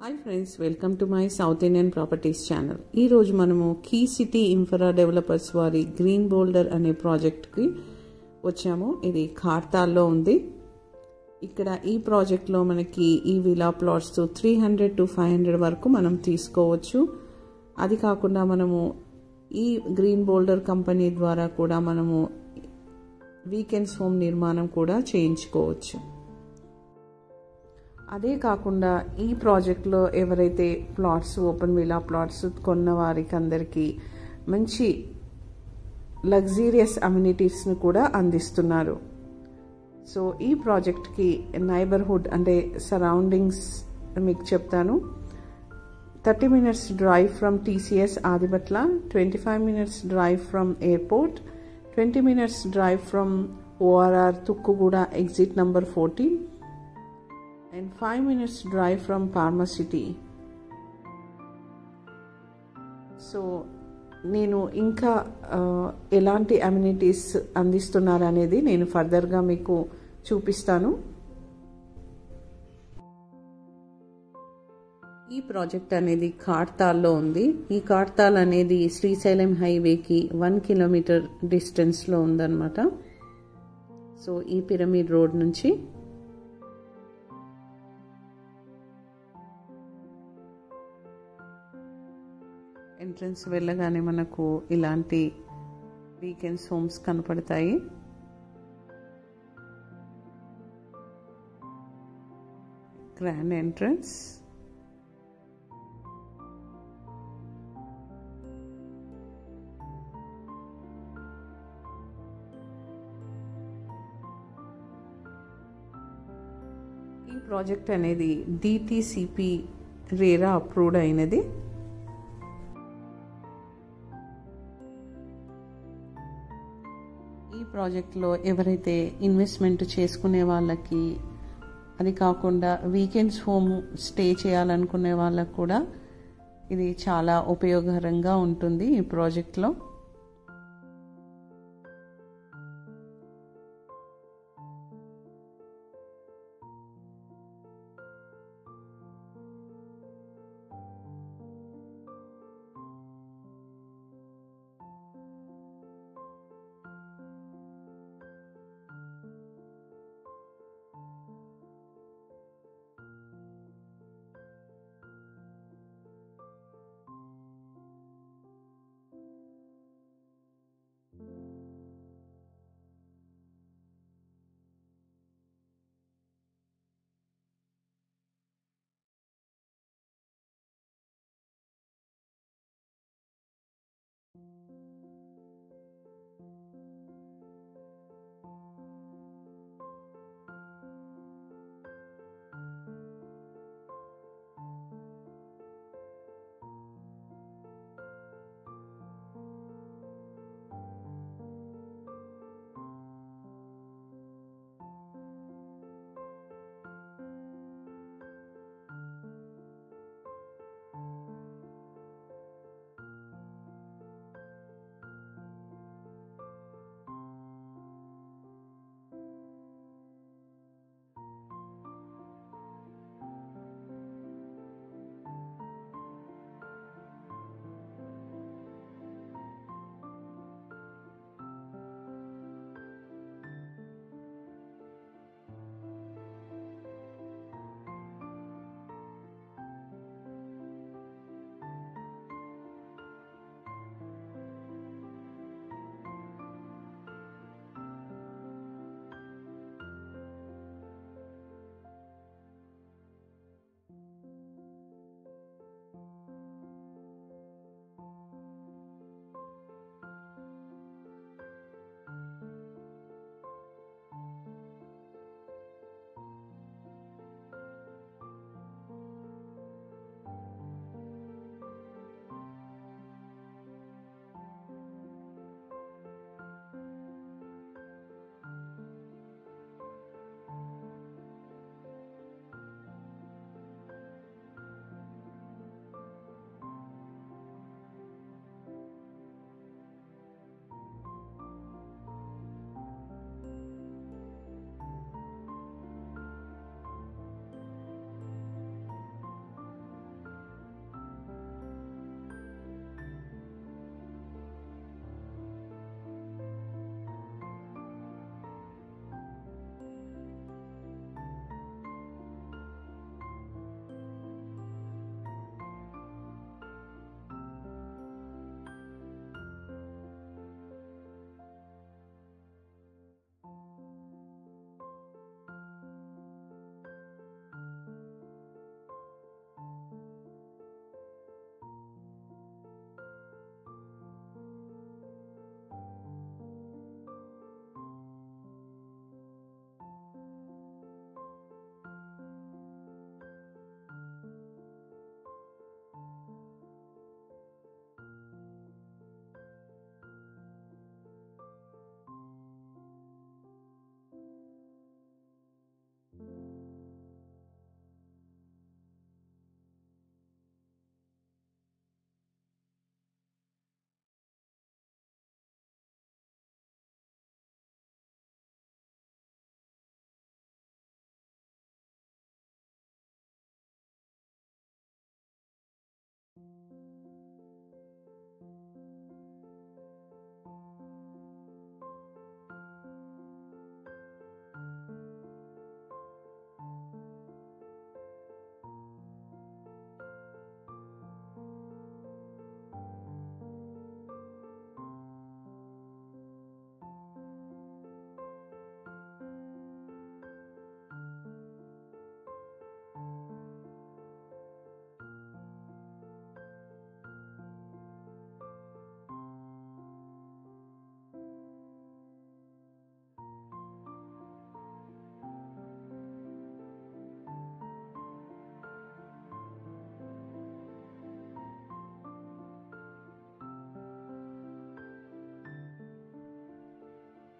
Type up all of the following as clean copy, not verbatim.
Hi friends, welcome to my south Indian properties channel. ఈరోజు మనము key city infra developers వారి green bolder అనే ప్రాజెక్ట్కి వచ్చాము. ఇది ఖార్తాల్లో ఉంది. ఇక్కడ ఈ ప్రాజెక్ట్లో మనకి ఈ విలా ప్లాట్స్ 300 to 500 వరకు మనం తీసుకోవచ్చు. అది కాకుండా మనము ఈ గ్రీన్ బోల్డర్ కంపెనీ ద్వారా కూడా మనము వీకెండ్స్ హోమ్ నిర్మాణం కూడా చేయించుకోవచ్చు. అదే కాకుండా ఈ ప్రాజెక్ట్లో ఎవరైతే ప్లాట్స్ ఓపెన్ విలా ప్లాట్స్ కొన్న వారికి అందరికీ మంచి లగ్జీరియస్ అమ్యూనిటీస్ను కూడా అందిస్తున్నారు. సో ఈ ప్రాజెక్ట్కి నైబర్హుడ్ అంటే సరౌండింగ్స్ మీకు చెప్తాను. 30 minutes drive from TCS Adibatla, 25 minutes drive from airport, 20 minutes drive from ORR Tukkuguda exit number 14 and 5 minutes drive from Parma City. So నేను ఇంకా ఎలాంటి అమ్యూనిటీస్ అందిస్తున్నారు అనేది నేను ఫర్దర్గా మీకు చూపిస్తాను. ఈ ప్రాజెక్ట్ అనేది ఖార్తాల్లో ఉంది. ఈ ఖార్తాల్ అనేది శ్రీశైలం హైవేకి 1 kilometer డిస్టెన్స్లో ఉందన్నమాట. సో ఈ పిరమిడ్ రోడ్ నుంచి ఎంట్రన్స్ వెళ్ళగానే మనకు ఇలాంటి వీకెండ్స్ హోమ్స్ కనపడతాయి. గ్రాండ్ ఎంట్రన్స్, ఈ ప్రాజెక్ట్ అనేది DTCP రేరా అప్రూవ్డ్ అయినది. ఈ ప్రాజెక్ట్లో ఎవరైతే ఇన్వెస్ట్మెంట్ చేసుకునే వాళ్ళకి, అది కాకుండా వీకెండ్స్ హోమ్ స్టే చేయాలనుకునే వాళ్ళకు కూడా ఇది చాలా ఉపయోగకరంగా ఉంటుంది ఈ ప్రాజెక్ట్లో.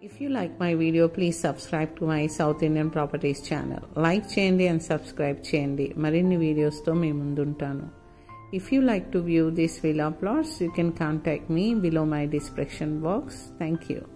If you like my video, please subscribe to my South Indian Properties channel. Like cheyandi and subscribe cheyandi. Marinni videos tho me munduntanu. If you like to view these villa plots, you can contact me below my description box. Thank you.